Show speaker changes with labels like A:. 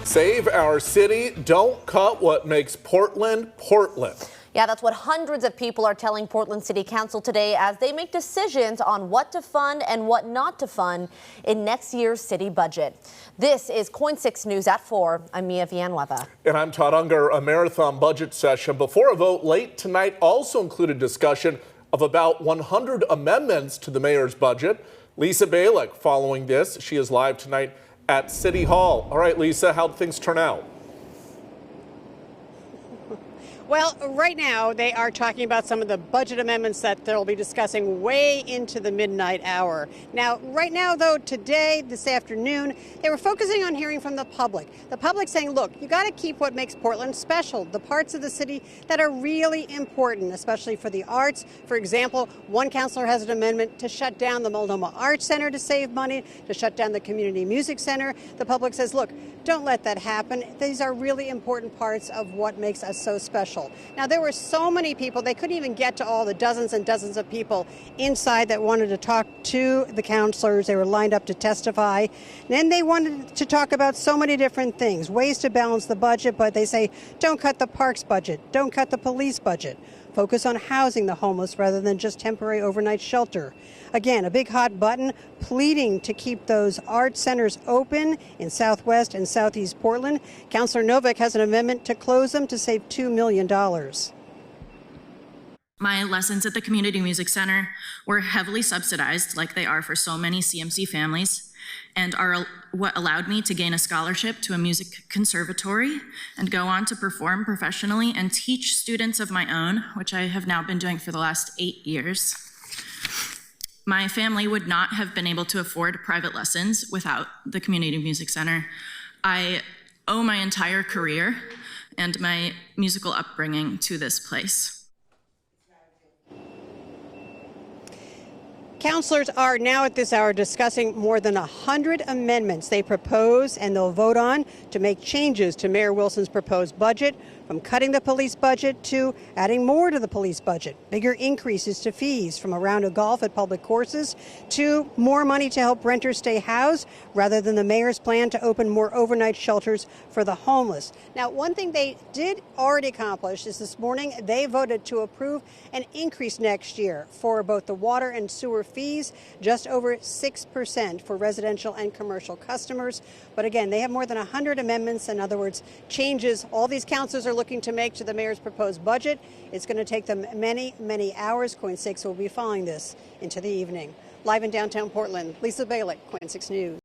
A: Save our city. Don't cut what makes Portland, Portland.
B: Yeah, that's what hundreds of people are telling Portland City Council today as they make decisions on what to fund and what not to fund in next year's city budget. This is KOIN 6 News at 4. I'm Mia Villanueva.
A: And I'm Todd Unger. A marathon budget session before a vote late tonight also included discussion of about 100 amendments to the mayor's budget. Lisa Balick following this. She is live tonight at City Hall. All right, Lisa, how'd things turn out?
C: Well, right now they are talking about some of the budget amendments that they'll be discussing way into the midnight hour. Now, right now, though, today, this afternoon, they were focusing on hearing from the public. The public saying, look, you got to keep what makes Portland special, the parts of the city that are really important, especially for the arts. For example, one councilor has an amendment to shut down the Multnomah Arts Center to save money, to shut down the Community Music Center. The public says, look, don't let that happen. These are really important parts of what makes us so special. Now, there were so many people, they couldn't even get to all the dozens and dozens of people inside that wanted to talk to the councilors. They were lined up to testify. And then they wanted to talk about so many different things, ways to balance the budget, but they say, don't cut the parks budget, don't cut the police budget. Focus on housing the homeless rather than just temporary overnight shelter. Again, a big hot button pleading to keep those art centers open in Southwest and Southeast Portland. Councilor Novick has an amendment to close them to save $2 million.
D: My lessons at the Community Music Center were heavily subsidized, like they are for so many CMC families, and are what allowed me to gain a scholarship to a music conservatory and go on to perform professionally and teach students of my own, which I have now been doing for the last 8 years. My family would not have been able to afford private lessons without the Community Music Center. I owe my entire career and my musical upbringing to this place.
C: Councilors are now at this hour discussing more than 100 amendments they propose and they'll vote on to make changes to Mayor Wilson's proposed budget, from cutting the police budget to adding more to the police budget, bigger increases to fees from a round of golf at public courses, to more money to help renters stay housed rather than the mayor's plan to open more overnight shelters for the homeless. Now, one thing they did already accomplish is this morning they voted to approve an increase next year for both the water and sewer fees, just over 6% for residential and commercial customers. But again, they have more than 100 amendments, in other words, changes all these councilors are looking to make to the mayor's proposed budget. It's going to take them many, many hours. KOIN 6 will be following this into the evening. Live in downtown Portland, Lisa Balick, KOIN 6 News.